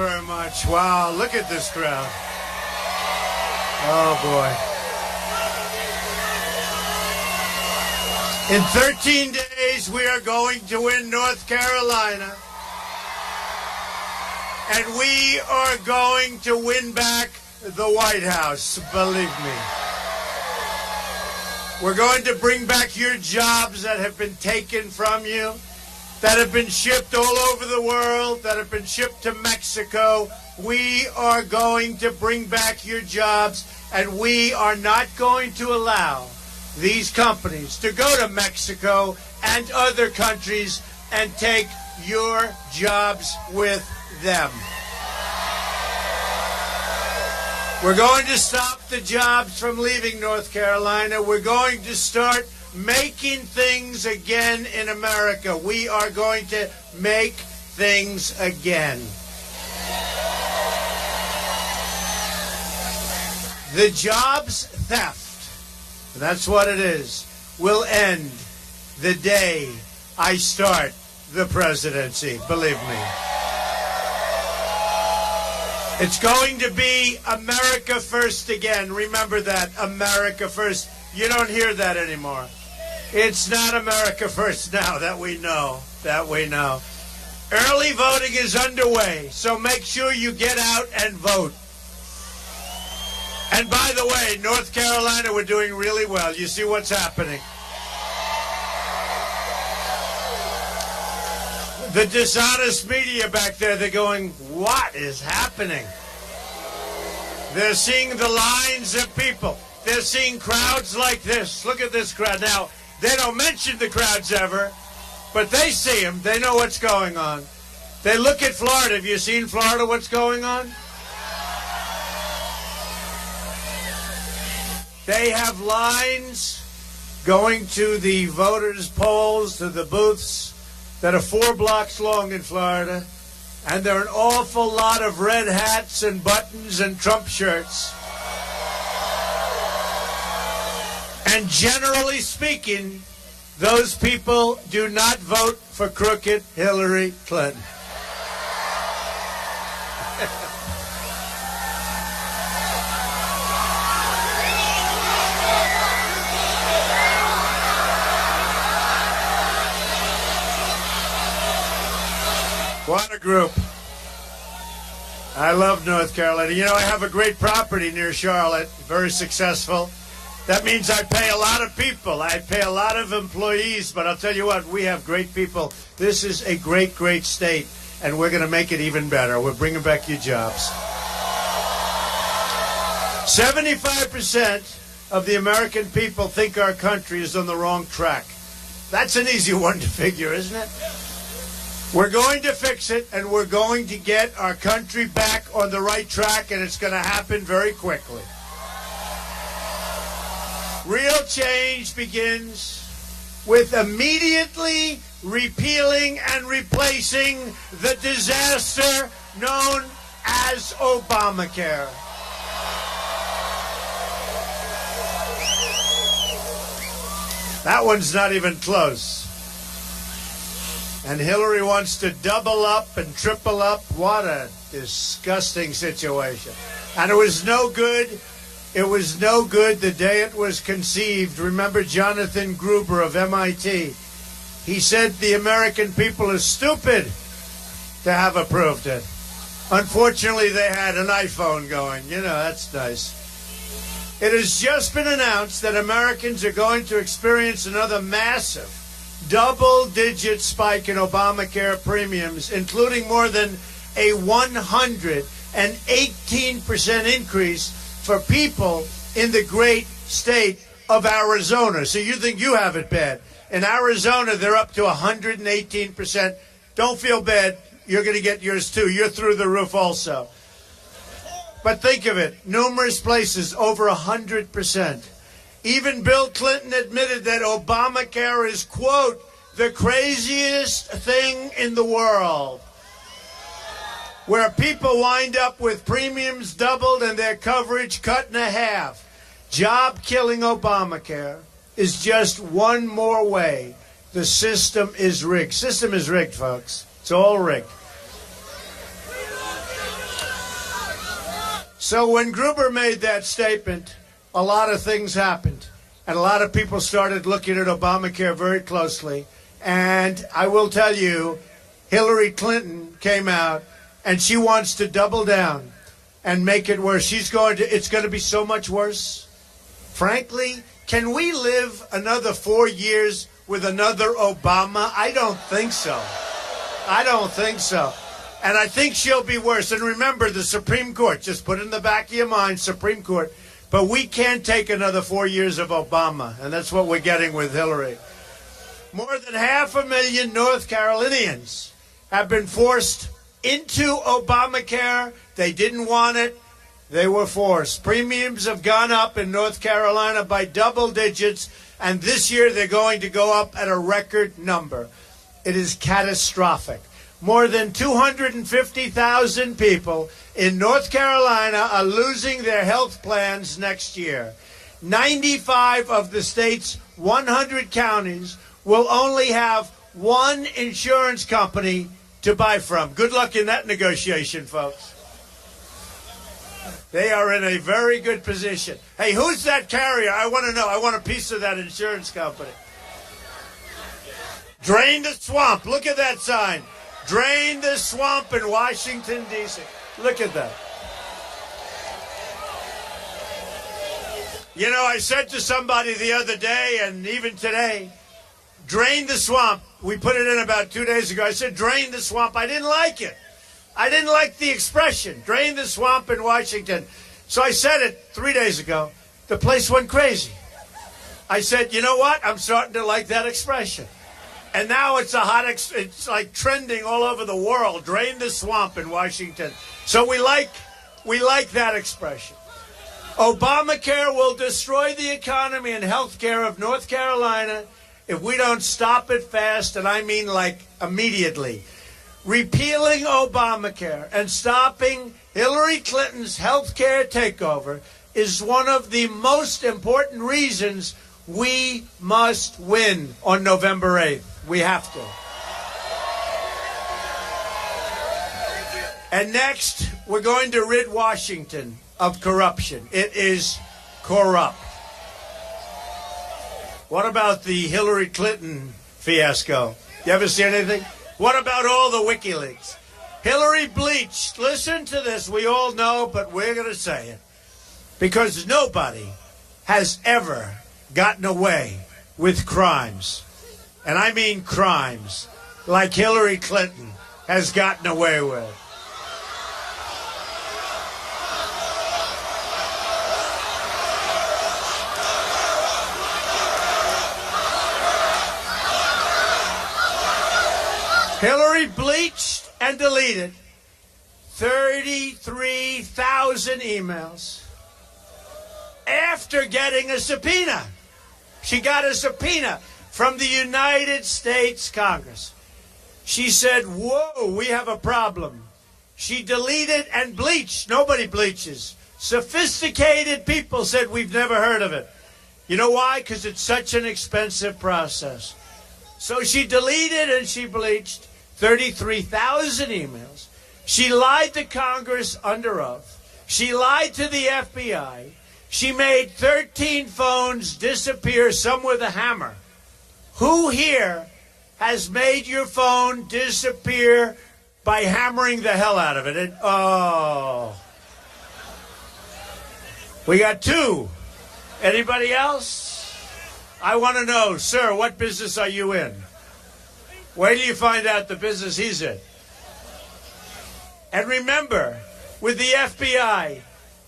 very much. Wow, look at this crowd. Oh, boy. In 13 days, we are going to win North Carolina. And we are going to win back the White House, believe me. We're going to bring back your jobs that have been taken from you, that have been shipped all over the world, that have been shipped to Mexico. We are going to bring back your jobs, and we are not going to allow these companies to go to Mexico and other countries and take your jobs with them. We're going to stop the jobs from leaving North Carolina. We're going to start making things again in America. We are going to make things again. The jobs theft, that's what it is, will end the day I start the presidency, believe me. It's going to be America first again. Remember that, America first. You don't hear that anymore. It's not America first now, that we know, Early voting is underway, so make sure you get out and vote. And by the way, North Carolina, we're doing really well. You see what's happening. The dishonest media back there, they're going, what is happening? They're seeing the lines of people. They're seeing crowds like this. Look at this crowd. Now, they don't mention the crowds ever, but they see them. They know what's going on. They look at Florida. Have you seen Florida, what's going on? They have lines going to the voters' polls, to the booths, that are 4 blocks long in Florida, and there are an awful lot of red hats and buttons and Trump shirts. And generally speaking, those people do not vote for crooked Hillary Clinton. What a group. I love North Carolina. You know, I have a great property near Charlotte, very successful. That means I pay a lot of people. I pay a lot of employees, but I'll tell you what, we have great people. This is a great, great state, and we're going to make it even better. We're bringing back your jobs. 75% of the American people think our country is on the wrong track. That's an easy one to figure, isn't it? We're going to fix it, and we're going to get our country back on the right track, and it's going to happen very quickly. Real change begins with immediately repealing and replacing the disaster known as Obamacare. That one's not even close. And Hillary wants to double up and triple up. What a disgusting situation. And it was no good. It was no good the day it was conceived. Remember Jonathan Gruber of MIT? He said the American people are stupid to have approved it. Unfortunately, they had an iPhone going. You know, that's nice. It has just been announced that Americans are going to experience another massive double-digit spike in Obamacare premiums, including more than a 118% increase for people in the great state of Arizona. So you think you have it bad. In Arizona, they're up to 118%. Don't feel bad. You're going to get yours, too. You're through the roof also. But think of it. Numerous places, over 100%. Even Bill Clinton admitted that Obamacare is, quote, the craziest thing in the world, where people wind up with premiums doubled and their coverage cut in half. Job-killing Obamacare is just one more way the system is rigged. System is rigged, folks. It's all rigged. So when Gruber made that statement, a lot of things happened. And a lot of people started looking at Obamacare very closely. And I will tell you, Hillary Clinton came out and she wants to double down and make it worse. It's going to be so much worse. Frankly, can we live another 4 years with another Obama? I don't think so. I don't think so. And I think she'll be worse. And remember, the Supreme Court, just put it in the back of your mind, Supreme Court. But we can't take another 4 years of Obama. And that's what we're getting with Hillary. More than 500,000 North Carolinians have been forced into Obamacare. They didn't want it. They were forced. Premiums have gone up in North Carolina by double digits. And this year they're going to go up at a record number. It is catastrophic. More than 250,000 people in North Carolina are losing their health plans next year. 95 of the state's 100 counties will only have one insurance company to buy from. Good luck in that negotiation, folks. They are in a very good position. Hey, who's that carrier? I want to know. I want a piece of that insurance company. Drain the swamp. Look at that sign. Drain the swamp in Washington, D.C. Look at that. You know, I said to somebody the other day, and even today, drain the swamp. We put it in about 2 days ago. I said, drain the swamp. I didn't like it. I didn't like the expression, drain the swamp in Washington. So I said it 3 days ago. The place went crazy. I said, you know what? I'm starting to like that expression. And now it's it's like trending all over the world. Drain the swamp in Washington. So we like that expression. Obamacare will destroy the economy and health care of North Carolina if we don't stop it fast, and I mean like immediately. Repealing Obamacare and stopping Hillary Clinton's health care takeover is one of the most important reasons we must win on November 8th. We have to. And next, we're going to rid Washington of corruption. It is corrupt. What about the Hillary Clinton fiasco? You ever see anything? What about all the WikiLeaks? Hillary bleached. Listen to this. We all know, but we're going to say it. Because nobody has ever gotten away with crimes. And I mean crimes like Hillary Clinton has gotten away with. Hillary bleached and deleted 33,000 emails after getting a subpoena. She got a subpoena from the United States Congress. She said, whoa, we have a problem. She deleted and bleached. Nobody bleaches. Sophisticated people said, we've never heard of it. You know why? Because it's such an expensive process. So she deleted and she bleached 33,000 emails. She lied to Congress under oath. She lied to the FBI. She made 13 phones disappear, some with a hammer. Who here has made your phone disappear by hammering the hell out of it? We got two. Anybody else? I want to know, sir, what business are you in? Wait till you find out the business he's in. And remember, with the FBI,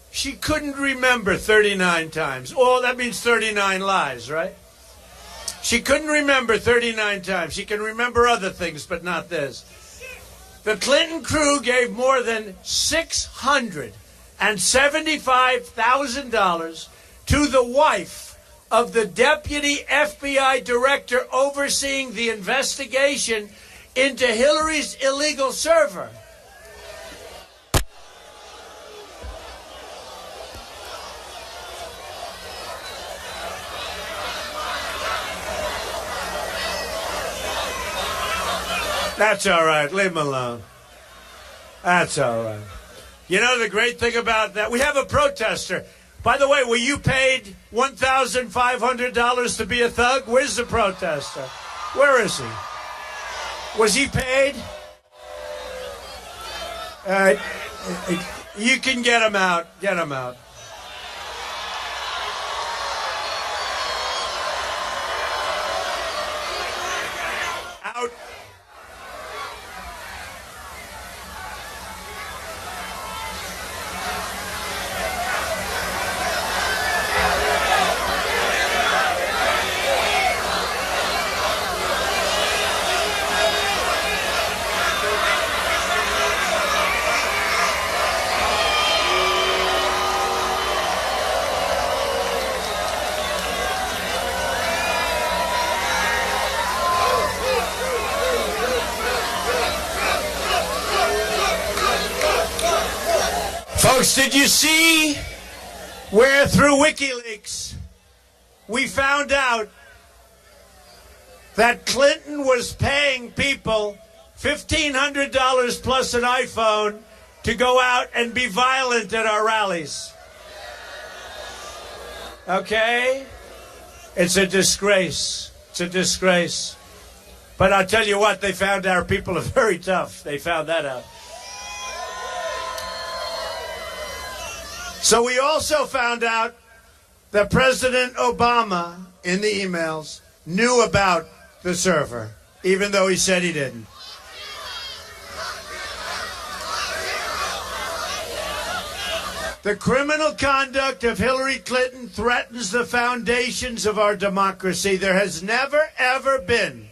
she couldn't remember 39 times. Oh, that means 39 lies, right? She couldn't remember 39 times. She can remember other things, but not this. The Clinton crew gave more than $675,000 to the wife of the deputy FBI director overseeing the investigation into Hillary's illegal server. That's all right. Leave him alone. That's all right. You know the great thing about that? We have a protester. By the way, were you paid $1,500 to be a thug? Where's the protester? Where is he? Was he paid? All right. You can get him out. Get him out. Out. Folks, did you see where through WikiLeaks we found out that Clinton was paying people $1,500 plus an iPhone to go out and be violent at our rallies? Okay? It's a disgrace. It's a disgrace. But I'll tell you what, they found our people are very tough. They found that out. So we also found out that President Obama, in the emails, knew about the server, even though he said he didn't. The criminal conduct of Hillary Clinton threatens the foundations of our democracy. There has never, ever been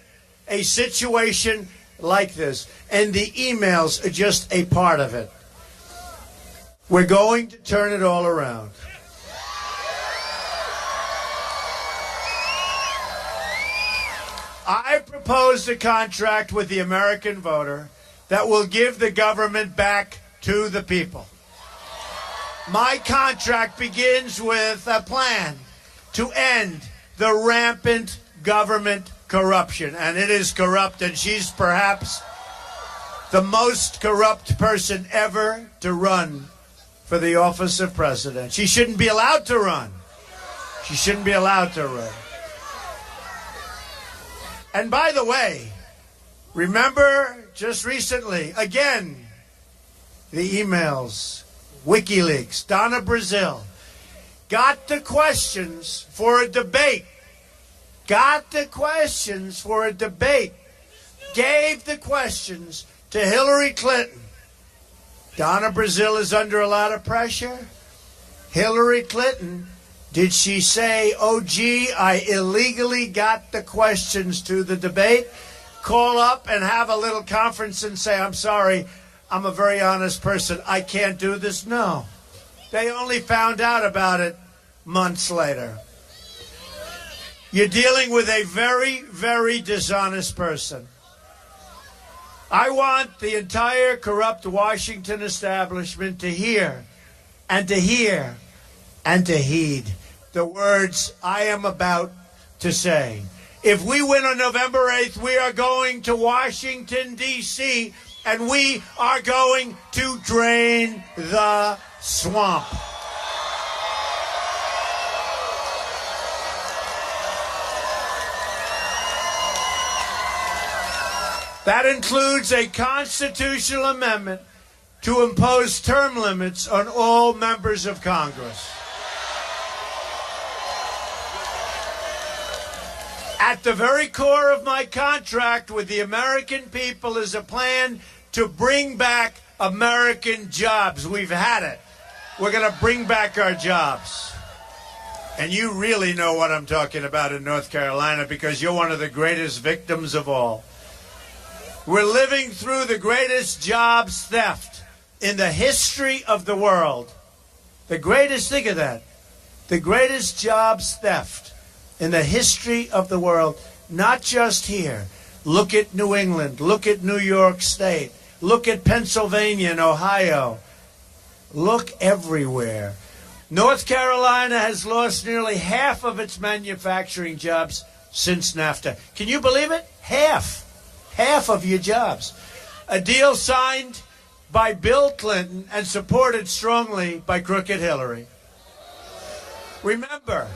a situation like this, and the emails are just a part of it. We're going to turn it all around. I proposed a contract with the American voter that will give the government back to the people. My contract begins with a plan to end the rampant government corruption. And it is corrupt, and she's perhaps the most corrupt person ever to run for the office of president. She shouldn't be allowed to run. She shouldn't be allowed to run. And by the way, remember just recently, again, the emails, WikiLeaks, Donna Brazil, got the questions for a debate. Got the questions for a debate. Gave the questions to Hillary Clinton. Donna Brazil is under a lot of pressure. Hillary Clinton, did she say, oh, gee, I illegally got the questions to the debate? Call up and have a little conference and say, I'm sorry, I'm a very honest person. I can't do this. No. They only found out about it months later. You're dealing with a very, very dishonest person. I want the entire corrupt Washington establishment to hear and to hear and to heed the words I am about to say. If we win on November 8th, we are going to Washington, D.C., and we are going to drain the swamp. That includes a constitutional amendment to impose term limits on all members of Congress. At the very core of my contract with the American people is a plan to bring back American jobs. We've had it. We're going to bring back our jobs. And you really know what I'm talking about in North Carolina because you're one of the greatest victims of all. We're living through the greatest jobs theft in the history of the world. The greatest, think of that, the greatest jobs theft in the history of the world, not just here. Look at New England. Look at New York State. Look at Pennsylvania and Ohio. Look everywhere. North Carolina has lost nearly half of its manufacturing jobs since NAFTA. Can you believe it? Half of your jobs. A deal signed by Bill Clinton and supported strongly by crooked Hillary. Remember,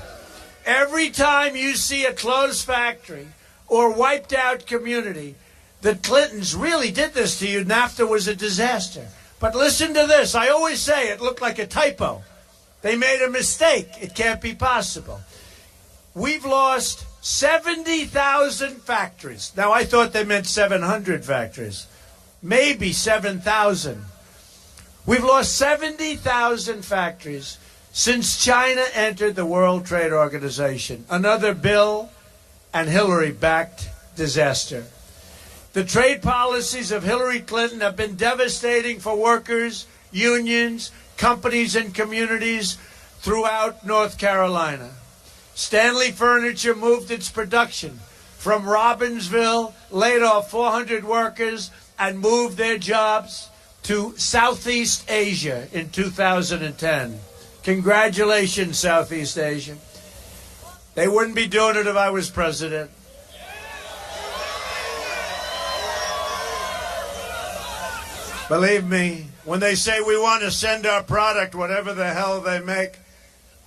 every time you see a closed factory or wiped out community, the Clintons really did this to you. NAFTA was a disaster. But listen to this. I always say it looked like a typo. They made a mistake. It can't be possible. We've lost 70,000 factories. Now, I thought they meant 700 factories. Maybe 7,000. We've lost 70,000 factories since China entered the World Trade Organization. Another Bill and Hillary-backed disaster. The trade policies of Hillary Clinton have been devastating for workers, unions, companies, and communities throughout North Carolina. Stanley Furniture moved its production from Robbinsville, laid off 400 workers, and moved their jobs to Southeast Asia in 2010. Congratulations, Southeast Asia. They wouldn't be doing it if I was president. Believe me, when they say we want to send our product, whatever the hell they make,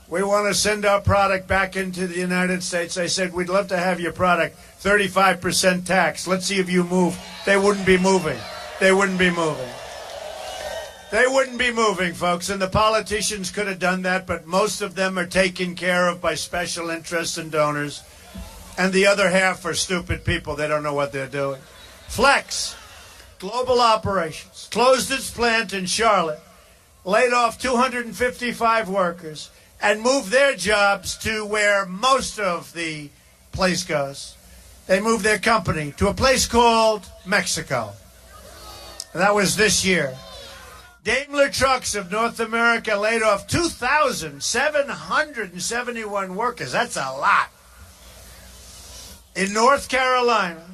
we want to send our product back into the United States. I said, we'd love to have your product 35% tax. Let's see if you move. They wouldn't be moving. They wouldn't be moving. They wouldn't be moving, folks. And the politicians could have done that, but most of them are taken care of by special interests and donors. And the other half are stupid people. They don't know what they're doing. Flex Global Operations closed its plant in Charlotte, laid off 255 workers, and moved their jobs to where most of the place goes. They moved their company to a place called Mexico. And that was this year. Daimler Trucks of North America laid off 2,771 workers. That's a lot. In North Carolina,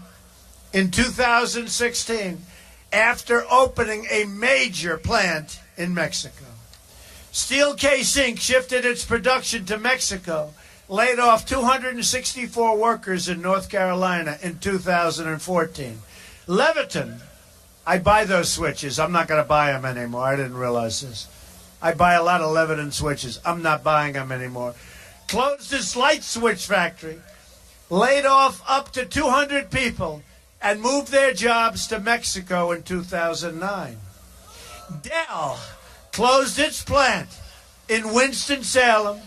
in 2016, after opening a major plant in Mexico. Steelcase Inc. shifted its production to Mexico, laid off 264 workers in North Carolina in 2014. Leviton, I buy those switches. I'm not going to buy them anymore. I didn't realize this. I buy a lot of Leviton switches. I'm not buying them anymore. Closed its light switch factory, laid off up to 200 people, and moved their jobs to Mexico in 2009. Dell closed its plant in Winston-Salem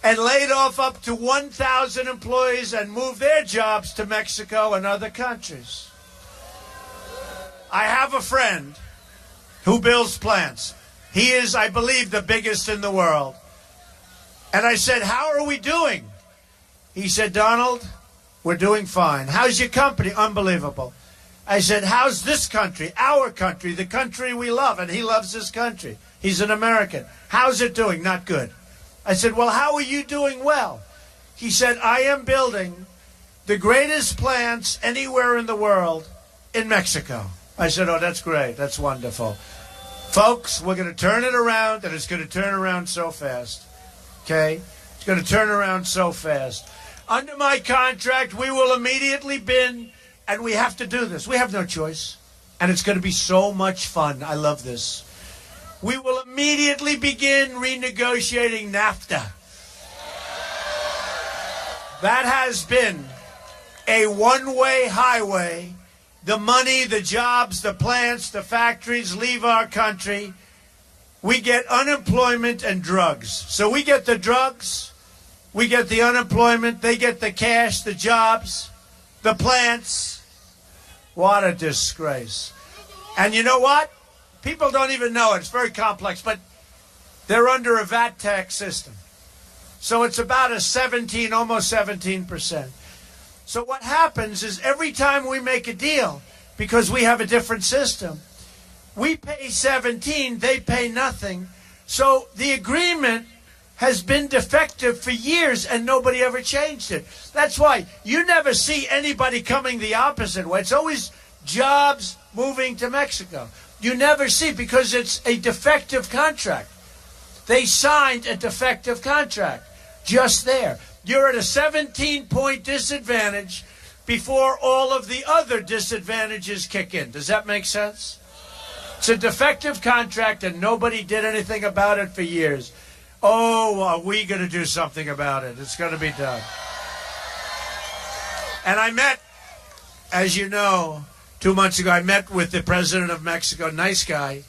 and laid off up to 1,000 employees and moved their jobs to Mexico and other countries. I have a friend who builds plants. He is, I believe, the biggest in the world. And I said, how are we doing? He said, Donald, we're doing fine. How's your company? Unbelievable. I said, how's this country, our country, the country we love? And he loves this country. He's an American. How's it doing? Not good. I said, well, how are you doing? Well, he said, I am building the greatest plants anywhere in the world in Mexico. I said, oh, that's great. That's wonderful. Folks, we're going to turn it around, and it's going to turn around so fast. Okay? It's going to turn around so fast. Under my contract, we will immediately bin, and we have to do this. We have no choice. And it's going to be so much fun. I love this. We will immediately begin renegotiating NAFTA. That has been a one-way highway. The money, the jobs, the plants, the factories leave our country. We get unemployment and drugs. So we get the drugs, we get the unemployment, they get the cash, the jobs, the plants. What a disgrace. And you know what? People don't even know it. It's very complex, but they're under a VAT tax system. So it's about a 17, almost 17%. So what happens is every time we make a deal, because we have a different system, we pay 17, they pay nothing. So the agreement has been defective for years and nobody ever changed it. That's why you never see anybody coming the opposite way. It's always jobs moving to Mexico. You never see, because it's a defective contract. They signed a defective contract just there. You're at a 17-point disadvantage before all of the other disadvantages kick in. Does that make sense? It's a defective contract, and nobody did anything about it for years. Oh, are we going to do something about it? It's going to be done. And I met, as you know, 2 months ago, I met with the president of Mexico. Nice guy.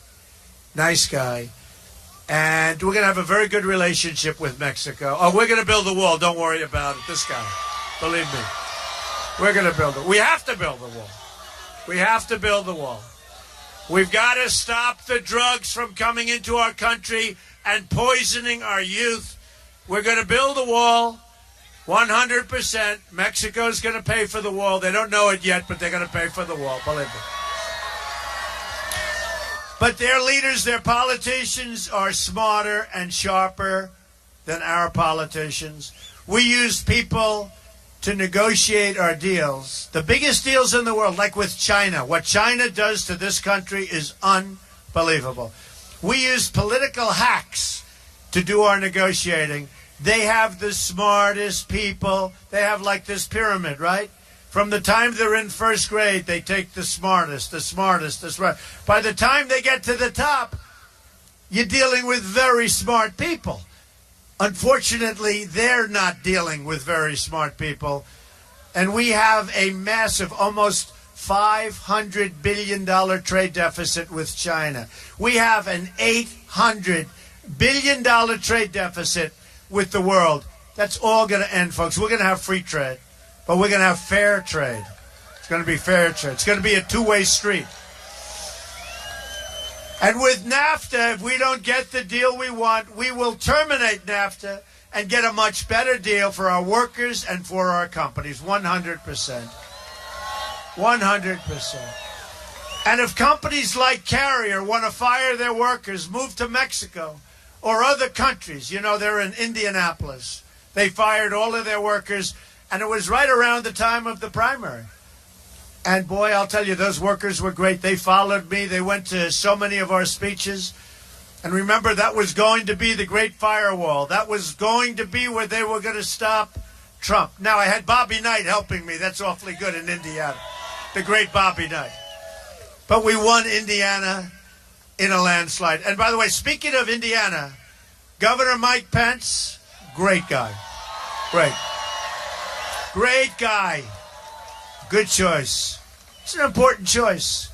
And we're going to have a very good relationship with Mexico. Oh, we're going to build the wall. Don't worry about it. This guy. Believe me. We're going to build it. We have to build the wall. We have to build the wall. We've got to stop the drugs from coming into our country and poisoning our youth. We're going to build a wall. 100%. Mexico's going to pay for the wall. They don't know it yet, but they're going to pay for the wall. Believe me. But their leaders, their politicians are smarter and sharper than our politicians. We use people to negotiate our deals. The biggest deals in the world, like with China. What China does to this country is unbelievable. We use political hacks to do our negotiating. They have the smartest people. They have like this pyramid, right? From the time they're in first grade, they take the smartest. By the time they get to the top, you're dealing with very smart people. Unfortunately, they're not dealing with very smart people. And we have a massive, almost $500 billion trade deficit with China. We have an $800 billion trade deficit with the world. That's all going to end, folks. We're going to have free trade, but we're going to have fair trade. It's going to be fair trade. It's going to be a two-way street. And with NAFTA, if we don't get the deal we want, we will terminate NAFTA and get a much better deal for our workers and for our companies. 100%. 100%. And if companies like Carrier want to fire their workers, move to Mexico or other countries, you know, they're in Indianapolis. They fired all of their workers, and it was right around the time of the primary. And boy, I'll tell you, those workers were great. They followed me. They went to so many of our speeches. And remember, that was going to be the great firewall. That was going to be where they were going to stop Trump. Now, I had Bobby Knight helping me. That's awfully good in Indiana. The great Bobby Knight. But we won Indiana in a landslide. And by the way, speaking of Indiana, Governor Mike Pence, great guy. Great guy. Good choice. It's an important choice.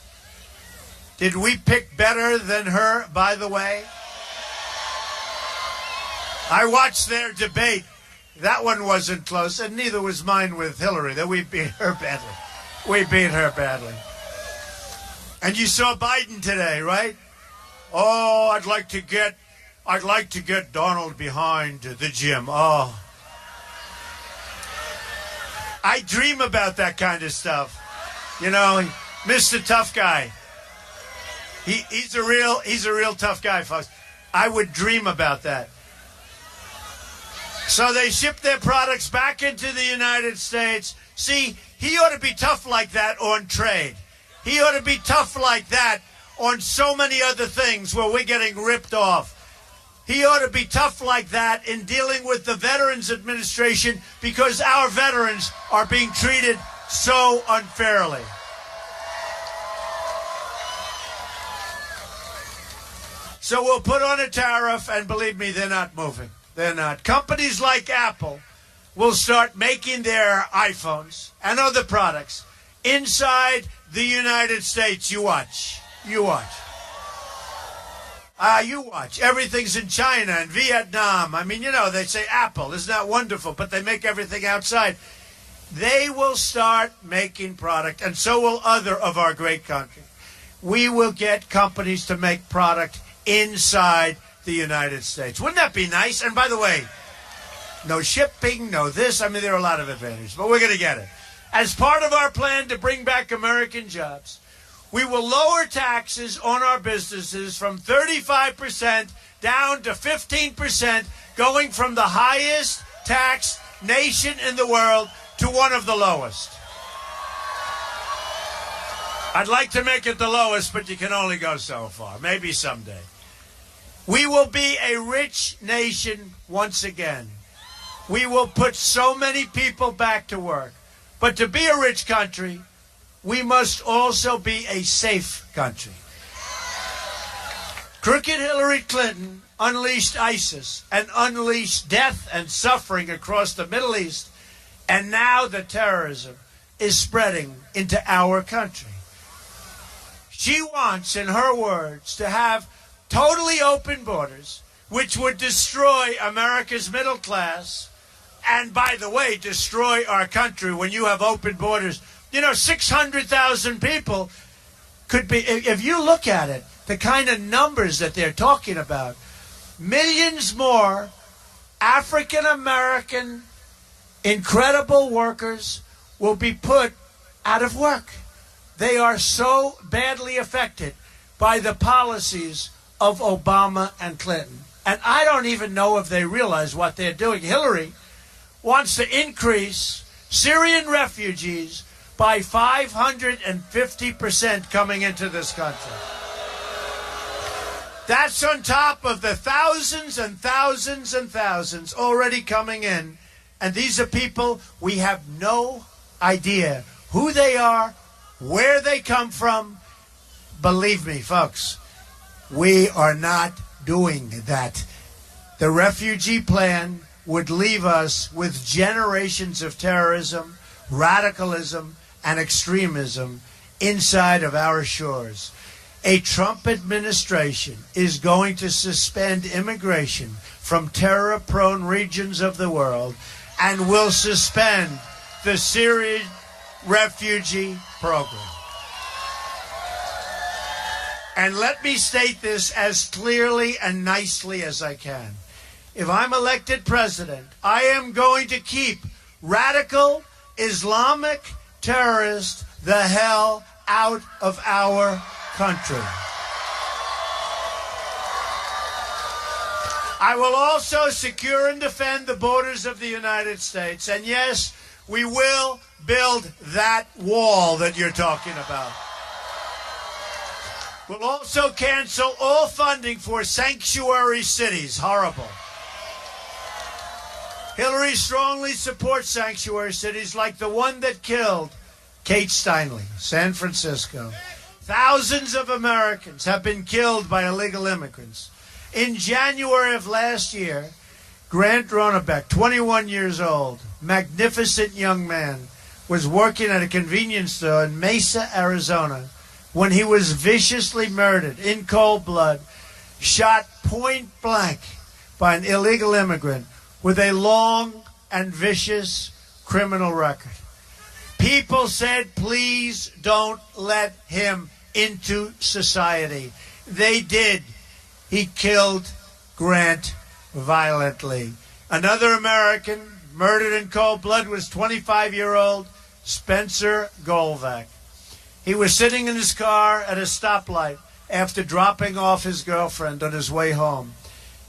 Did we pick better than her, by the way? I watched their debate. That one wasn't close, and neither was mine with Hillary. That we beat her badly. We beat her badly. And you saw Biden today, right? Oh, I'd like to get Donald behind the gym. Oh. I dream about that kind of stuff. You know, Mr. Tough Guy. He's a real tough guy, folks. I would dream about that. So they ship their products back into the United States. See, he ought to be tough like that on trade. He ought to be tough like that on so many other things where we're getting ripped off. He ought to be tough like that in dealing with the Veterans Administration because our veterans are being treated so unfairly. So we'll put on a tariff, and believe me, they're not moving. They're not. Companies like Apple will start making their iPhones and other products inside the United States. You watch. You watch. You watch. Everything's in China and Vietnam. I mean, you know, they say Apple. Isn't that wonderful? But they make everything outside. They will start making product, and so will other of our great countries. We will get companies to make product inside the United States. Wouldn't that be nice? And by the way, no shipping, no this. I mean, there are a lot of advantages, but we're going to get it. As part of our plan to bring back American jobs, we will lower taxes on our businesses from 35% down to 15%, going from the highest taxed nation in the world to one of the lowest. I'd like to make it the lowest, but you can only go so far. Maybe someday. We will be a rich nation once again. We will put so many people back to work. But to be a rich country, we must also be a safe country. Crooked Hillary Clinton unleashed ISIS and unleashed death and suffering across the Middle East, and now the terrorism is spreading into our country. She wants, in her words, to have totally open borders, which would destroy America's middle class, and, by the way, destroy our country when you have open borders. 600,000 people could be, if you look at it, the kind of numbers that they're talking about, millions more African-American incredible workers will be put out of work. They are so badly affected by the policies of Obama and Clinton. And I don't even know if they realize what they're doing. Hillary wants to increase Syrian refugees by 550% coming into this country. That's on top of the thousands and thousands and thousands already coming in. And these are people we have no idea who they are, where they come from. Believe me, folks, we are not doing that. The refugee plan would leave us with generations of terrorism, radicalism, and extremism inside of our shores. A Trump administration is going to suspend immigration from terror-prone regions of the world and will suspend the Syrian refugee program. And let me state this as clearly and nicely as I can. If I'm elected president, I am going to keep radical Islamic terrorists the hell out of our country. I will also secure and defend the borders of the United States. And yes, we will build that wall that you're talking about. We'll also cancel all funding for sanctuary cities. Horrible. Hillary strongly supports sanctuary cities like the one that killed Kate Steinle, San Francisco. Thousands of Americans have been killed by illegal immigrants. In January of last year, Grant Ronebeck, 21 years old, magnificent young man, was working at a convenience store in Mesa, Arizona, when he was viciously murdered in cold blood, shot point blank by an illegal immigrant with a long and vicious criminal record. People said, please don't let him into society. They did. He killed Grant violently. Another American murdered in cold blood was 25-year-old Spencer Golvac. He was sitting in his car at a stoplight after dropping off his girlfriend on his way home.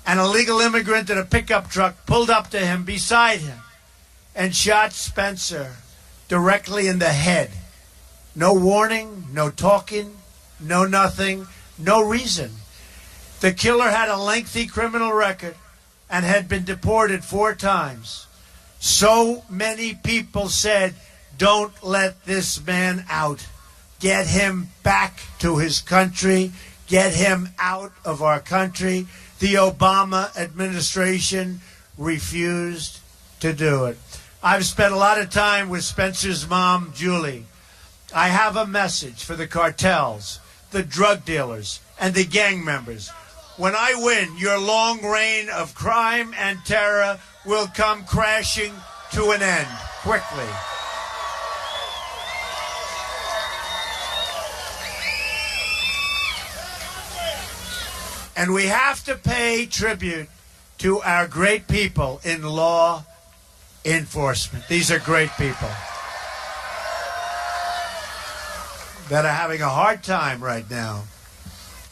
An illegal immigrant in a pickup truck pulled up to him beside him and shot Spencer directly in the head. No warning, no talking, no nothing, no reason. The killer had a lengthy criminal record and had been deported 4 times. So many people said, don't let this man out. Get him back to his country. Get him out of our country. The Obama administration refused to do it. I've spent a lot of time with Spencer's mom, Julie. I have a message for the cartels, the drug dealers, and the gang members. When I win, your long reign of crime and terror will come crashing to an end quickly. And we have to pay tribute to our great people in law enforcement. These are great people that are having a hard time right now.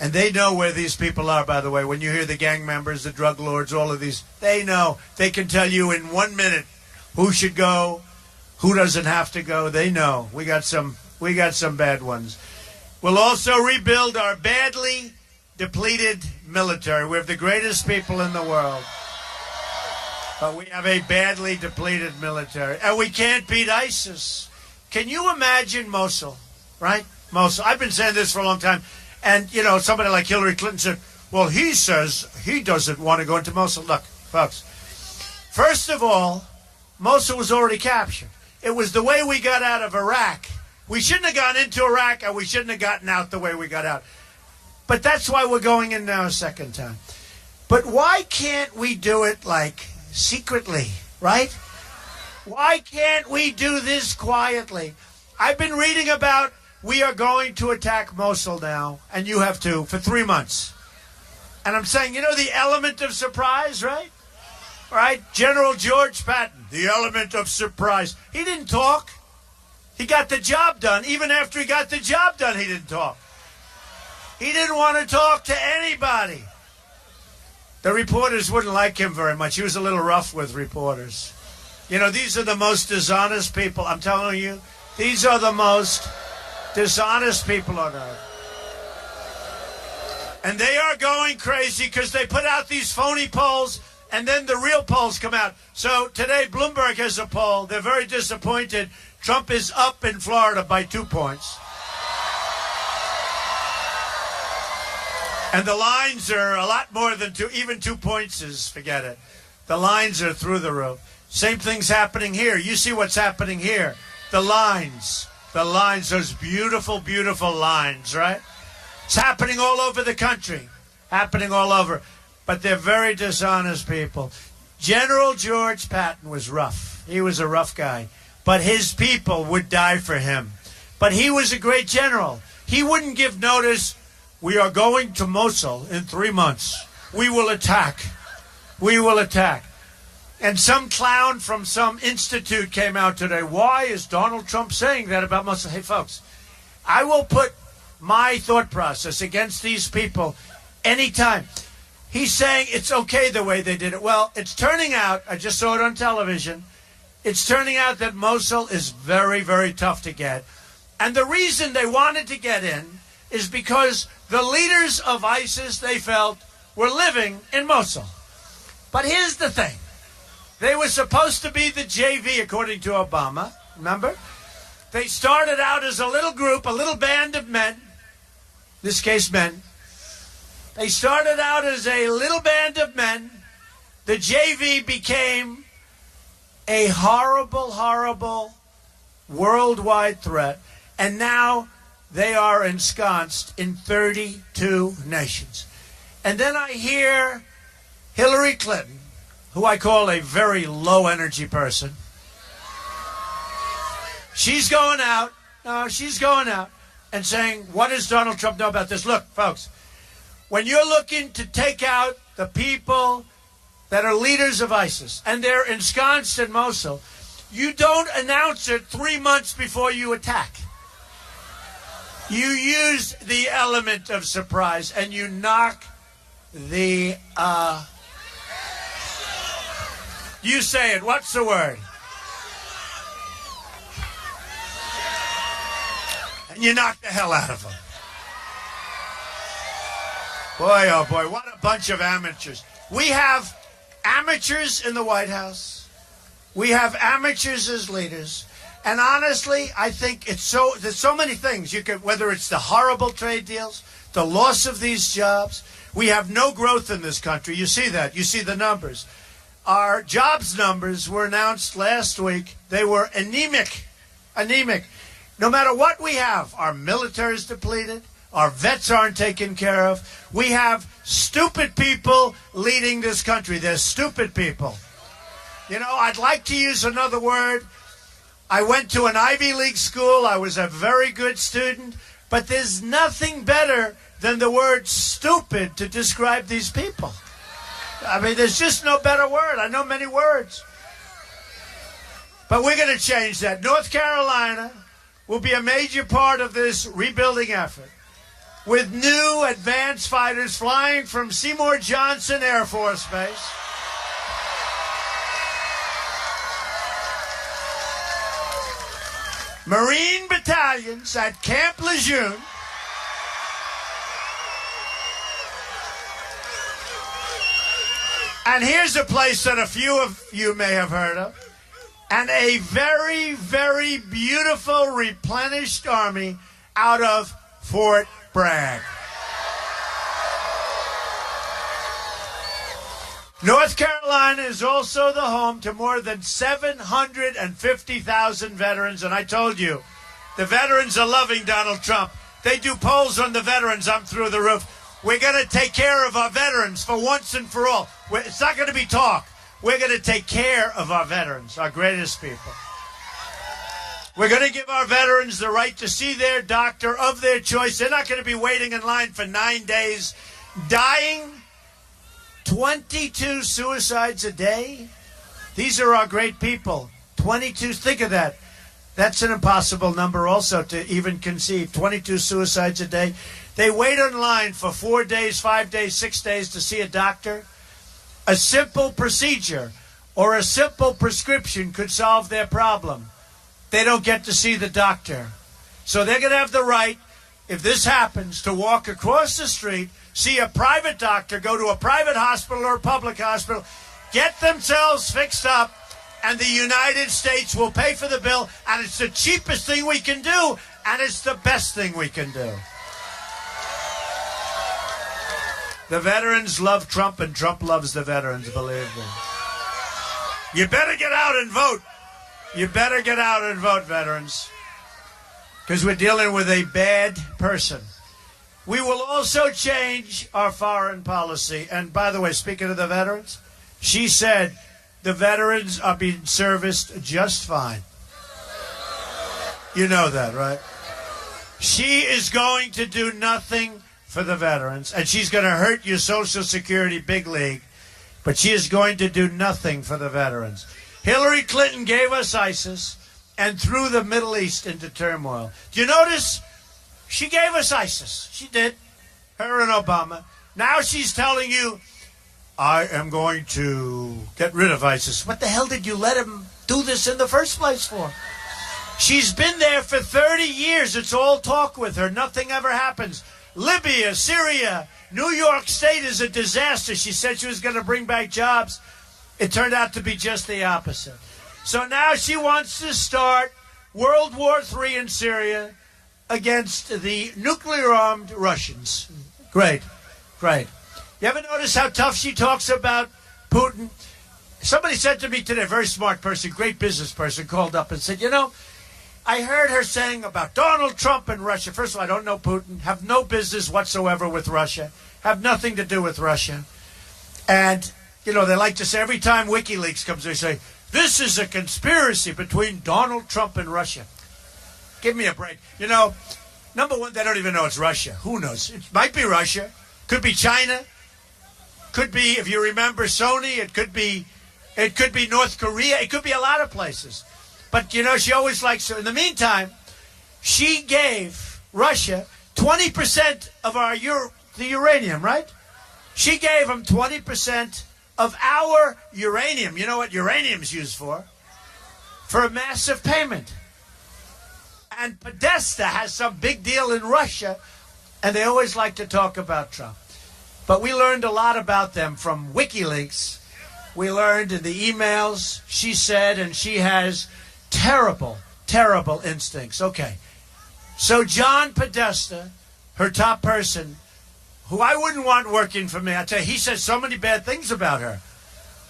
And they know where these people are, by the way. When you hear the gang members, the drug lords, all of these, they know. They can tell you in 1 minute who should go, who doesn't have to go. They know. We got some bad ones. We'll also rebuild our badly depleted military. We have the greatest people in the world, but we have a badly depleted military. And we can't beat ISIS. Can you imagine Mosul, right? Mosul. I've been saying this for a long time. And, somebody like Hillary Clinton said, Well, he says he doesn't want to go into Mosul. Look, folks, first of all, Mosul was already captured. It was the way we got out of Iraq. We shouldn't have gone into Iraq, and we shouldn't have gotten out the way we got out. But that's why we're going in now a second time. But why can't we do it, like, secretly, right? Why can't we do this quietly? I've been reading about we are going to attack Mosul now, and you have too, for 3 months. And I'm saying, you know, the element of surprise, right? Right? General George Patton, the element of surprise. He didn't talk. He got the job done. Even after he got the job done, he didn't talk. He didn't want to talk to anybody. The reporters wouldn't like him very much. He was a little rough with reporters. You know, these are the most dishonest people. I'm telling you, these are the most dishonest people on earth. And they are going crazy because they put out these phony polls, and then the real polls come out. So today, Bloomberg has a poll. They're very disappointed. Trump is up in Florida by 2 points. And the lines are a lot more than two. Even 2 points is, forget it. The lines are through the roof. Same thing's happening here. You see what's happening here. The lines, those beautiful, beautiful lines, right? It's happening all over the country. Happening all over. But they're very dishonest people. General George Patton was rough. He was a rough guy. But his people would die for him. But he was a great general. He wouldn't give notice. We are going to Mosul in 3 months. We will attack. We will attack. And some clown from some institute came out today. Why is Donald Trump saying that about Mosul? Hey, folks, I will put my thought process against these people anytime. He's saying it's okay the way they did it. Well, it's turning out, I just saw it on television, it's turning out that Mosul is very, very tough to get. And the reason they wanted to get in is because the leaders of ISIS, they felt, were living in Mosul. But here's the thing. They were supposed to be the JV, according to Obama. Remember? They started out as a little group, a little band of men. In this case, men. They started out as a little band of men. The JV became a horrible, horrible worldwide threat. And now they are ensconced in 32 nations. And then I hear Hillary Clinton, who I call a very low-energy person. She's going out and saying, what does Donald Trump know about this? Look, folks, when you're looking to take out the people that are leaders of ISIS and they're ensconced in Mosul, you don't announce it 3 months before you attack. You use the element of surprise and you knock the... You say it. What's the word? And you knock the hell out of them. Boy, oh boy, what a bunch of amateurs. We have amateurs in the White House. We have amateurs as leaders. And honestly, I think there's so many things. You could, whether it's the horrible trade deals, the loss of these jobs. We have no growth in this country. You see that. You see the numbers. Our jobs numbers were announced last week. They were anemic. Anemic. No matter what we have, our military is depleted. Our vets aren't taken care of. We have stupid people leading this country. They're stupid people. You know, I'd like to use another word. I went to an Ivy League school. I was a very good student. But there's nothing better than the word stupid to describe these people. I mean, there's just no better word. I know many words. But we're going to change that. North Carolina will be a major part of this rebuilding effort, with new advanced fighters flying from Seymour Johnson Air Force Base. Marine battalions at Camp Lejeune. And here's a place that a few of you may have heard of. And a very, very beautiful replenished army out of Fort Bragg. North Carolina is also the home to more than 750,000 veterans. And I told you, the veterans are loving Donald Trump. They do polls on the veterans. I'm through the roof. We're going to take care of our veterans for once and for all. It's not going to be talk. We're going to take care of our veterans, our greatest people. We're going to give our veterans the right to see their doctor of their choice. They're not going to be waiting in line for 9 days, dying. 22 suicides a day. These are our great people. 22, think of that. That's an impossible number also to even conceive. 22 suicides a day. They wait in line for 4 days, 5 days, 6 days to see a doctor. A simple procedure or a simple prescription could solve their problem. They don't get to see the doctor. So they're going to have the right, if this happens, to walk across the street, see a private doctor, go to a private hospital or a public hospital, get themselves fixed up, and the United States will pay for the bill, and it's the cheapest thing we can do, and it's the best thing we can do. The veterans love Trump, and Trump loves the veterans, believe me. You better get out and vote. You better get out and vote, veterans, because we're dealing with a bad person. We will also change our foreign policy. And by the way, speaking of the veterans, she said the veterans are being serviced just fine. You know that, right? She is going to do nothing for the veterans, and she's going to hurt your Social Security big league, but she is going to do nothing for the veterans. Hillary Clinton gave us ISIS and threw the Middle East into turmoil. Do you notice? She gave us ISIS. She did. Her and Obama. Now she's telling you, I am going to get rid of ISIS. What the hell did you let him do this in the first place for? She's been there for 30 years. It's all talk with her. Nothing ever happens. Libya, Syria, New York State is a disaster. She said she was going to bring back jobs. It turned out to be just the opposite. So now she wants to start World War III in Syria against the nuclear-armed Russians. Great, great. You ever notice how tough she talks about Putin? Somebody said to me today, a very smart person, great business person, called up and said, you know, I heard her saying about Donald Trump and Russia. First of all, I don't know Putin, have no business whatsoever with Russia, have nothing to do with Russia. And, you know, they like to say, every time WikiLeaks comes, they say, this is a conspiracy between Donald Trump and Russia. Give me a break. You know, number one, they don't even know it's Russia. Who knows? It might be Russia. Could be China. Could be, if you remember, Sony. It could be North Korea. It could be a lot of places. But, you know, she always likes to. In the meantime, she gave Russia 20% of the uranium, right? She gave them 20% of our uranium. You know what uranium's used for? For a massive payment. And Dest has some big deal in Russia, and they always like to talk about Trump. But we learned a lot about them from WikiLeaks. We learned in the emails she said, and she has terrible, terrible instincts. Okay. So John Podesta, her top person, who I wouldn't want working for me, I tell you, he says so many bad things about her.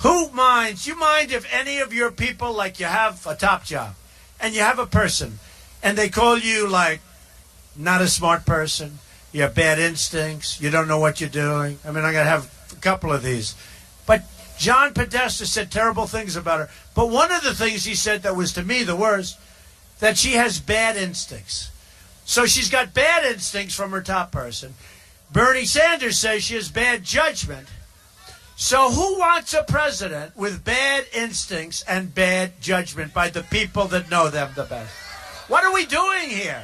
Who minds? You mind if any of your people, like you have a top job, and you have a person, and they call you like not a smart person, you have bad instincts, you don't know what you're doing. I mean, I'm going to have a couple of these. But John Podesta said terrible things about her. But one of the things he said that was to me the worst, that she has bad instincts. So she's got bad instincts from her top person. Bernie Sanders says she has bad judgment. So who wants a president with bad instincts and bad judgment by the people that know them the best? What are we doing here?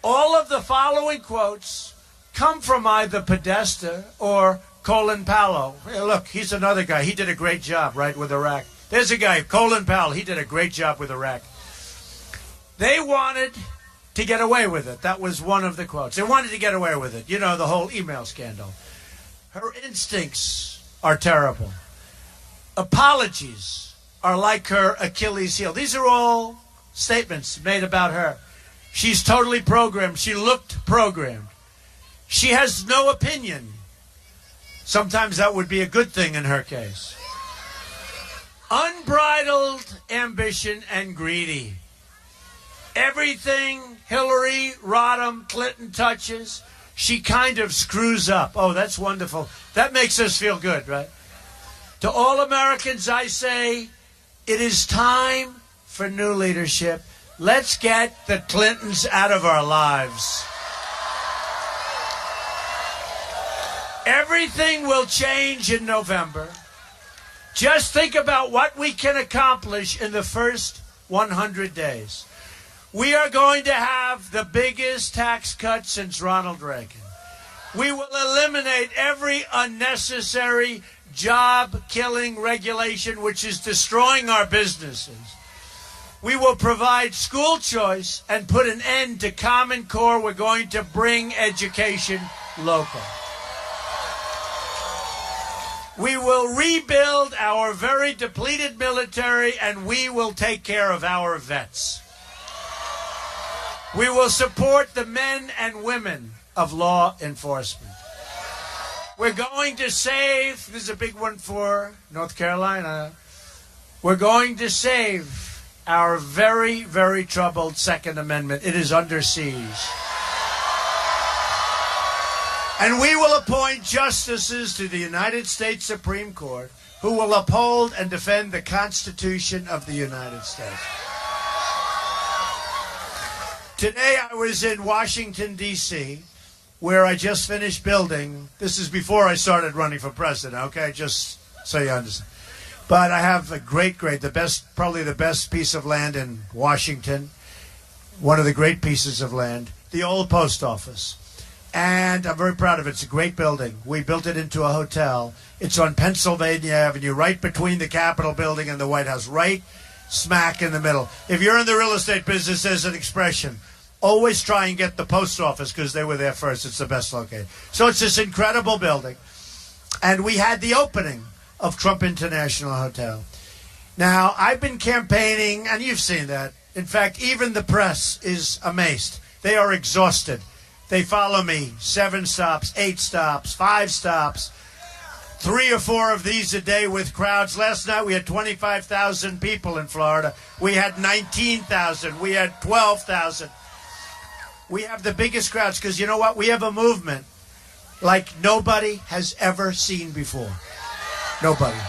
All of the following quotes come from either Podesta or Colin Powell. Hey, look, he's another guy. He did a great job, right, with Iraq. There's a guy, Colin Powell. He did a great job with Iraq. They wanted to get away with it. That was one of the quotes. They wanted to get away with it. You know, the whole email scandal. Her instincts are terrible. Apologies are like her Achilles heel. These are all statements made about her. She's totally programmed. She looked programmed. She has no opinion. Sometimes that would be a good thing in her case. Unbridled ambition and greedy. Everything Hillary Rodham Clinton touches, she kind of screws up. Oh, that's wonderful. That makes us feel good, right? To all Americans, I say, it is time for new leadership. Let's get the Clintons out of our lives. Everything will change in November. Just think about what we can accomplish in the first 100 days. We are going to have the biggest tax cut since Ronald Reagan. We will eliminate every unnecessary job-killing regulation which is destroying our businesses. We will provide school choice and put an end to Common Core. We're going to bring education local. We will rebuild our very depleted military, and we will take care of our vets. We will support the men and women of law enforcement. We're going to save, this is a big one for North Carolina, we're going to save our very, very troubled Second Amendment. It is under siege. And we will appoint justices to the United States Supreme Court who will uphold and defend the Constitution of the United States. Today I was in Washington, D.C., where I just finished building. This is before I started running for president, okay? Just so you understand. But I have a great, probably the best piece of land in Washington, one of the great pieces of land, the old post office. And I'm very proud of it. It's a great building. We built it into a hotel. It's on Pennsylvania Avenue, right between the Capitol building and the White House, right smack in the middle. If you're in the real estate business, there's an expression. Always try and get the post office because they were there first. It's the best located. So it's this incredible building. And we had the opening of Trump International Hotel. Now, I've been campaigning, and you've seen that. In fact, even the press is amazed. They are exhausted. They follow me 7 stops, 8 stops, 5 stops, 3 or 4 of these a day with crowds. Last night we had 25,000 people in Florida. We had 19,000. We had 12,000. We have the biggest crowds because you know what? We have a movement like nobody has ever seen before. Nobody.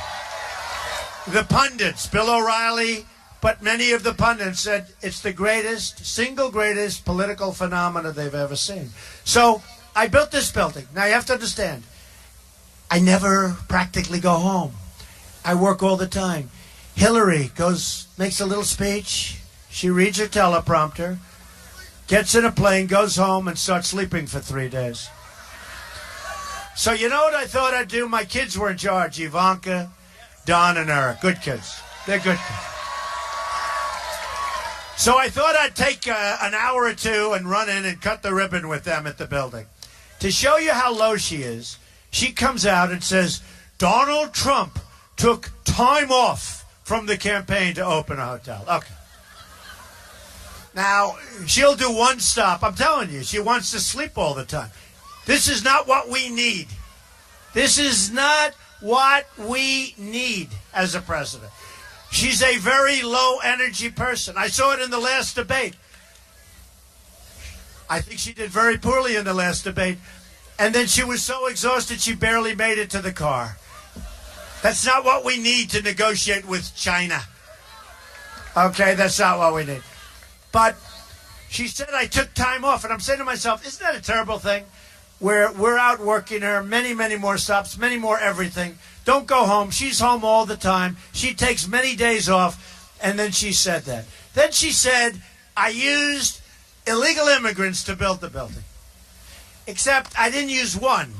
The pundits, Bill O'Reilly, but many of the pundits said it's the greatest, single greatest political phenomena they've ever seen. So I built this building. Now you have to understand, I never practically go home. I work all the time. Hillary makes a little speech. She reads her teleprompter, gets in a plane, goes home, and starts sleeping for 3 days. So you know what I thought I'd do? My kids were in charge, Ivanka, Don, and Eric. Good kids. They're good kids. So I thought I'd take an hour or two and run in and cut the ribbon with them at the building. To show you how low she is, she comes out and says, Donald Trump took time off from the campaign to open a hotel. Okay. Now, she'll do one stop. I'm telling you, she wants to sleep all the time. This is not what we need. This is not what we need as a president. She's a very low-energy person. I saw it in the last debate. I think she did very poorly in the last debate. And then she was so exhausted she barely made it to the car. That's not what we need to negotiate with China. Okay, that's not what we need. But she said I took time off. And I'm saying to myself, isn't that a terrible thing? We're out working her, many, many more stops, many more everything. Don't go home. She's home all the time. She takes many days off. And then she said that. Then she said, I used illegal immigrants to build the building. Except I didn't use one.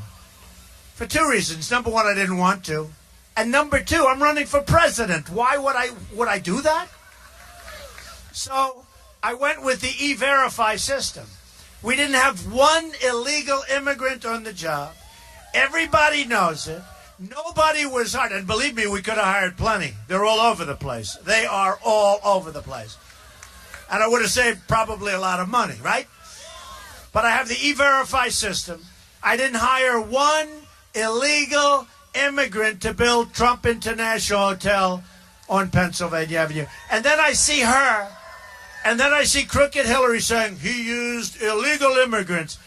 For 2 reasons. Number one, I didn't want to. And number two, I'm running for president. Why would I do that? So I went with the E-Verify system. We didn't have one illegal immigrant on the job. Everybody knows it. Nobody was hired. And believe me, we could have hired plenty. They're all over the place. They are all over the place. And I would have saved probably a lot of money, right? But I have the E-Verify system. I didn't hire one illegal immigrant to build Trump International Hotel on Pennsylvania Avenue. And then I see her, and then I see crooked Hillary saying he used illegal immigrants.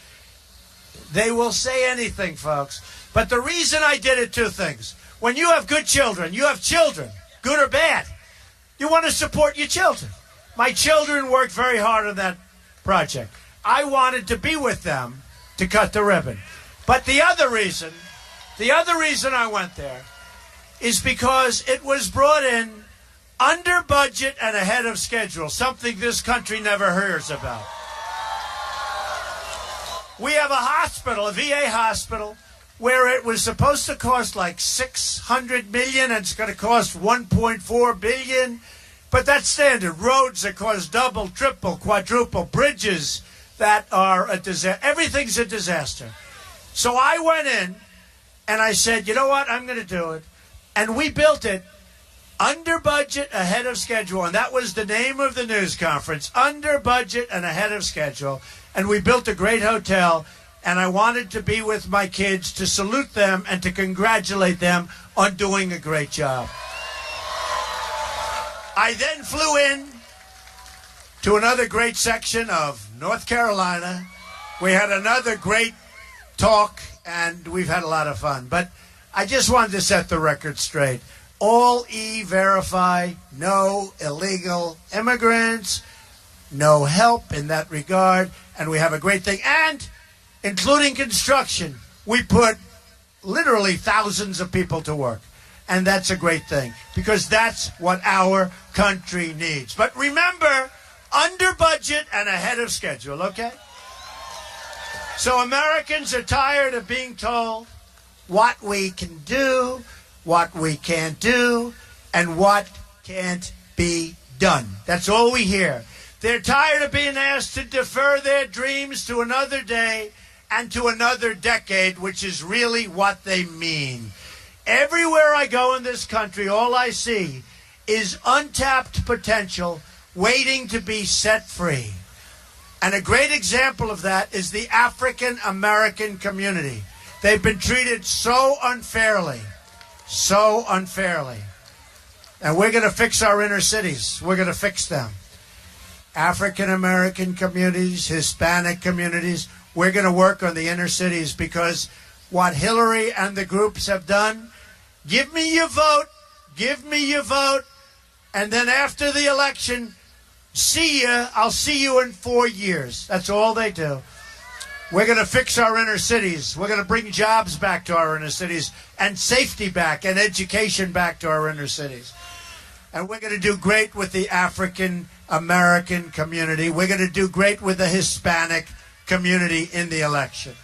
They will say anything, folks. But the reason I did it, two things. When you have good children, you have children, good or bad, you want to support your children. My children worked very hard on that project. I wanted to be with them to cut the ribbon. But the other reason I went there is because it was brought in under budget and ahead of schedule, something this country never hears about. We have a hospital, a VA hospital, where it was supposed to cost like $600 million, and it's going to cost $1.4 billion. But that's standard. Roads that cost double, triple, quadruple, bridges that are a disaster. Everything's a disaster. So I went in and I said, you know what, I'm going to do it. And we built it under budget, ahead of schedule. And that was the name of the news conference, under budget and ahead of schedule. And we built a great hotel. And I wanted to be with my kids to salute them and to congratulate them on doing a great job. I then flew in to another great section of North Carolina. We had another great talk, and we've had a lot of fun. But I just wanted to set the record straight. All E-Verify, no illegal immigrants, no help in that regard, and we have a great thing. And including construction, we put literally thousands of people to work. And that's a great thing, because that's what our country needs. But remember, under budget and ahead of schedule, okay? So Americans are tired of being told what we can do, what we can't do, and what can't be done. That's all we hear. They're tired of being asked to defer their dreams to another day and to another decade, which is really what they mean. Everywhere I go in this country, all I see is untapped potential waiting to be set free. And a great example of that is the African American community. They've been treated so unfairly. And we're going to fix our inner cities. We're going to fix them. African American communities, Hispanic communities, we're going to work on the inner cities, because what Hillary and the groups have done, give me your vote, and then after the election, I'll see you in 4 years. That's all they do. We're going to fix our inner cities. We're going to bring jobs back to our inner cities, and safety back, and education back to our inner cities. And we're going to do great with the African American community. We're going to do great with the Hispanic community in the election.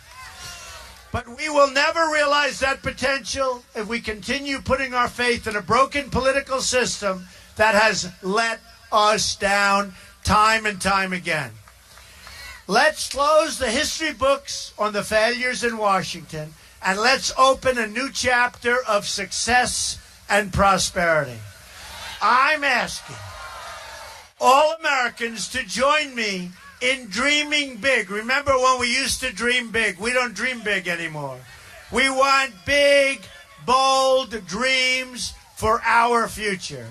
But we will never realize that potential if we continue putting our faith in a broken political system that has let us down time and time again. Let's close the history books on the failures in Washington, and let's open a new chapter of success and prosperity. I'm asking all Americans to join me in dreaming big. Remember when we used to dream big? We don't dream big anymore. We want big, bold dreams for our future.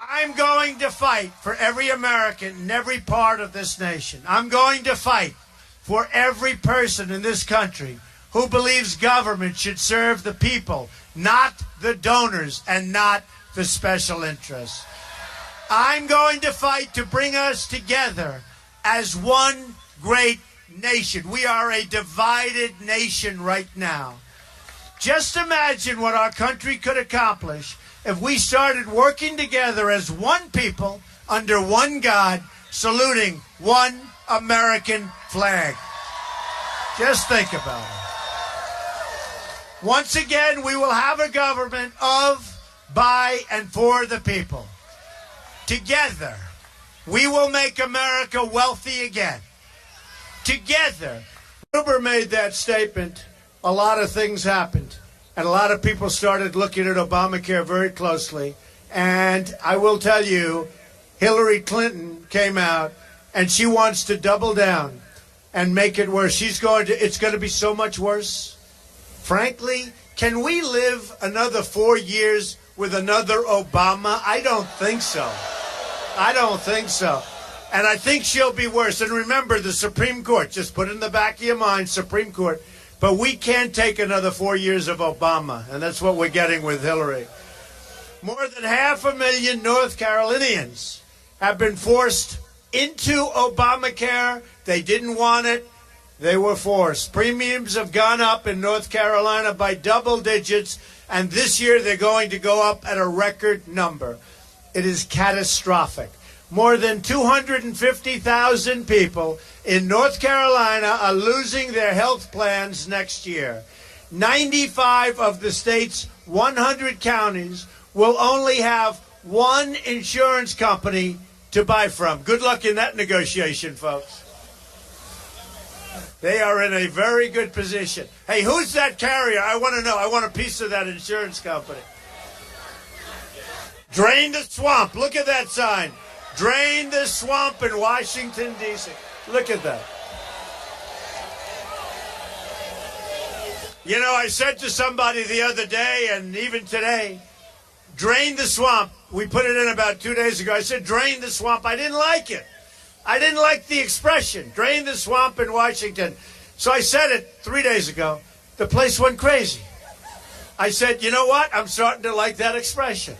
I'm going to fight for every American in every part of this nation. I'm going to fight for every person in this country who believes government should serve the people, not the donors and not the special interests. I'm going to fight to bring us together as one great nation. We are a divided nation right now. Just imagine what our country could accomplish if we started working together as one people under one God, saluting one American flag. Just think about it. Once again, we will have a government of, by, and for the people. Together, we will make America wealthy again. Together. Gruber made that statement. A lot of things happened. And a lot of people started looking at Obamacare very closely. And I will tell you, Hillary Clinton came out, and she wants to double down and make it worse. It's going to be so much worse. Frankly, can we live another 4 years with another Obama? I don't think so. I don't think so. And I think she'll be worse. And remember, the Supreme Court, just put it in the back of your mind, Supreme Court. But we can't take another 4 years of Obama. And that's what we're getting with Hillary. More than 500,000 North Carolinians have been forced into Obamacare. They didn't want it. They were forced. Premiums have gone up in North Carolina by double digits, and this year they're going to go up at a record number. It is catastrophic. More than 250,000 people in North Carolina are losing their health plans next year. 95 of the state's 100 counties will only have one insurance company to buy from. Good luck in that negotiation, folks. They are in a very good position. Hey, who's that carrier? I want to know. I want a piece of that insurance company. Drain the swamp. Look at that sign. Drain the swamp in Washington, D.C. Look at that. You know, I said to somebody the other day, and even today, drain the swamp. We put it in about 2 days ago. I said, drain the swamp. I didn't like it. I didn't like the expression, drain the swamp in Washington. So I said it 3 days ago. The place went crazy. I said, you know what? I'm starting to like that expression.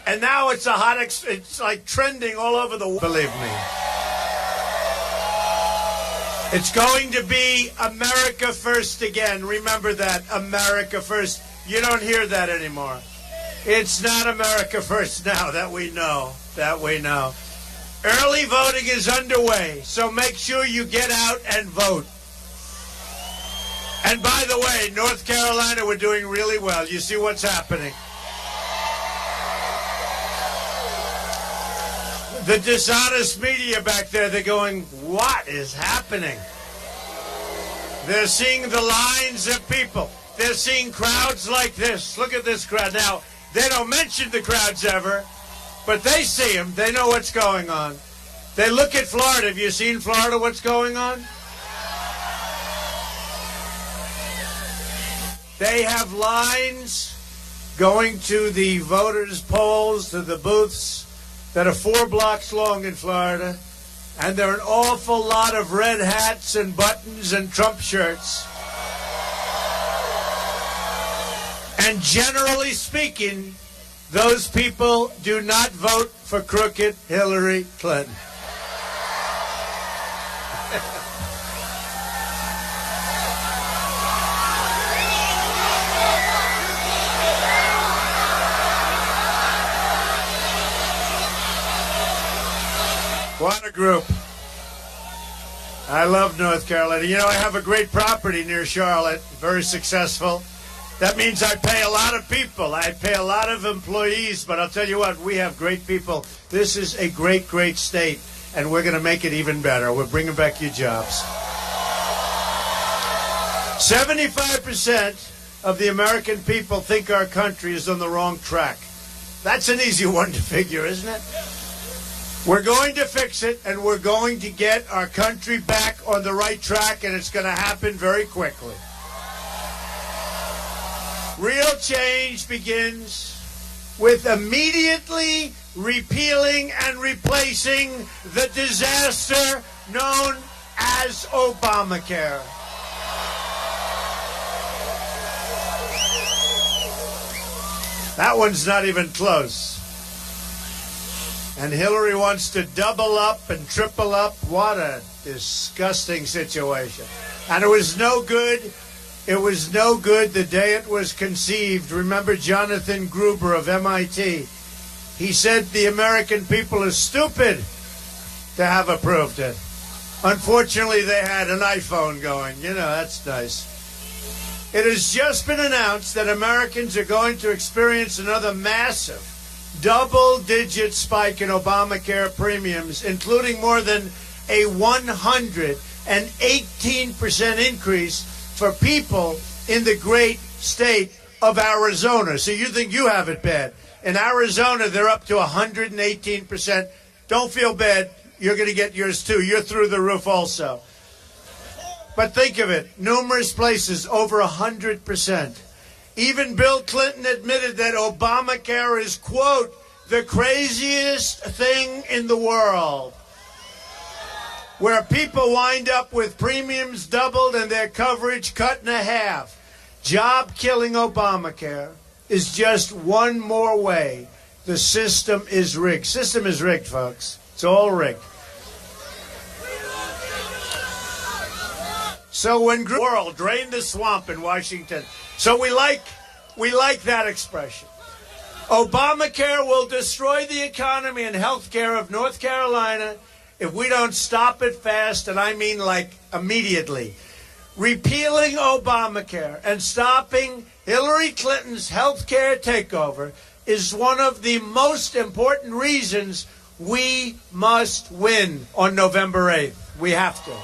And now it's a hot, it's like trending all over the world. Believe me. It's going to be America first again. Remember that, America first. You don't hear that anymore. It's not America first now, that we know, Early voting is underway, so make sure you get out and vote. And by the way, North Carolina, we're doing really well. You see what's happening. The dishonest media back there, they're going, what is happening? They're seeing the lines of people. They're seeing crowds like this. Look at this crowd. Now, they don't mention the crowds ever, but they see them. They know what's going on. They look at Florida. Have you seen Florida, what's going on? They have lines going to the voters' polls, to the booths that are 4 blocks long in Florida, and there are an awful lot of red hats and buttons and Trump shirts. And generally speaking, those people do not vote for crooked Hillary Clinton. What a group. I love North Carolina. You know, I have a great property near Charlotte, very successful. That means I pay a lot of people. I pay a lot of employees, but I'll tell you what, we have great people. This is a great, great state, and we're going to make it even better. We're bringing back your jobs. 75% of the American people think our country is on the wrong track. That's an easy one to figure, isn't it? We're going to fix it, and we're going to get our country back on the right track, and it's going to happen very quickly. Real change begins with immediately repealing and replacing the disaster known as Obamacare. That one's not even close. And Hillary wants to double up and triple up. What a disgusting situation. And it was no good. It was no good the day it was conceived. Remember Jonathan Gruber of MIT? He said the American people are stupid to have approved it. Unfortunately, they had an iPhone going. You know, that's nice. It has just been announced that Americans are going to experience another massive double-digit spike in Obamacare premiums, including more than a 118% increase for people in the great state of Arizona. So you think you have it bad. In Arizona, they're up to 118%. Don't feel bad. You're going to get yours, too. You're through the roof also. But think of it, numerous places, over 100%. Even Bill Clinton admitted that Obamacare is, quote, the craziest thing in the world, where people wind up with premiums doubled and their coverage cut in half. Job-killing Obamacare is just one more way the system is rigged. System is rigged, folks. It's all rigged. So when the world drained the swamp in Washington, so we like that expression. Obamacare will destroy the economy and health care of North Carolina if we don't stop it fast, and I mean like immediately. Repealing Obamacare and stopping Hillary Clinton's health care takeover is one of the most important reasons we must win on November 8th. We have to.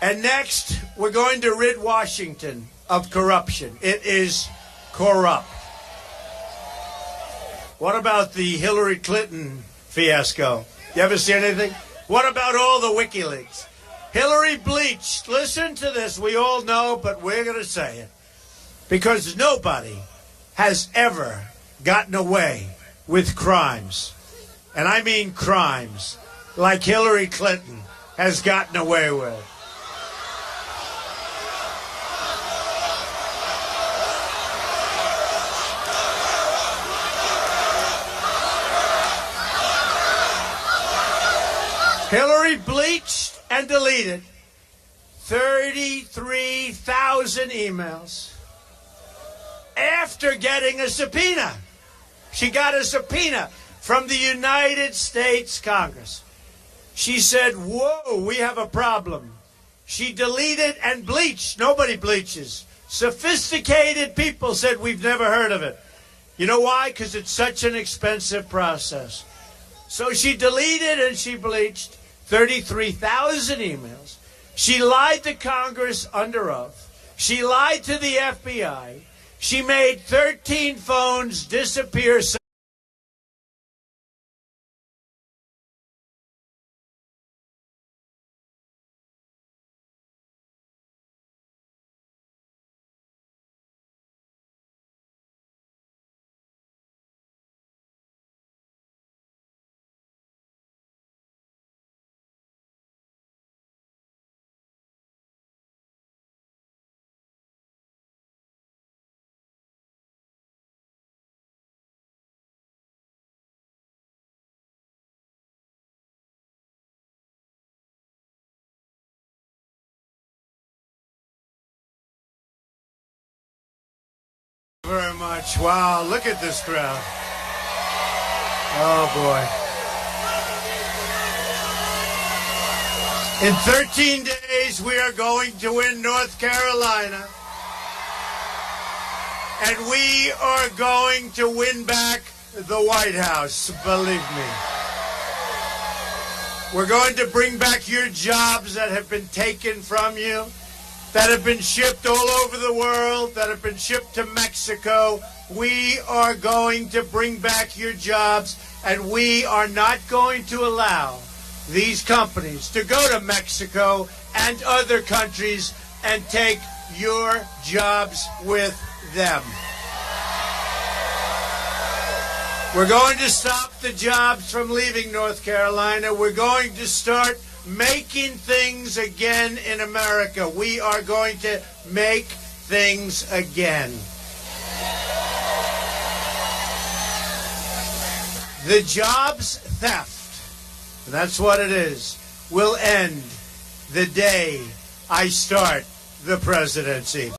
And next, we're going to rid Washington of corruption. It is corrupt. What about the Hillary Clinton fiasco? You ever see anything? What about all the WikiLeaks? Hillary bleached. Listen to this. We all know, but we're going to say it. Because nobody has ever gotten away with crimes. And I mean crimes like Hillary Clinton has gotten away with. Hillary bleached and deleted 33,000 emails after getting a subpoena. She got a subpoena from the United States Congress. She said, whoa, we have a problem. She deleted and bleached. Nobody bleaches. Sophisticated people said, we've never heard of it. You know why? Because it's such an expensive process. So she deleted and she bleached 33,000 emails. She lied to Congress under oath. She lied to the FBI. She made 13 phones disappear. Very much. Wow, look at this crowd. Oh, boy. In 13 days, we are going to win North Carolina. And we are going to win back the White House, believe me. We're going to bring back your jobs that have been taken from you, that have been shipped all over the world, that have been shipped to Mexico. We are going to bring back your jobs, and we are not going to allow these companies to go to Mexico and other countries and take your jobs with them. We're going to stop the jobs from leaving North Carolina. We're going to start making things again in America. We are going to make things again. The jobs theft, and that's what it is, will end the day I start the presidency.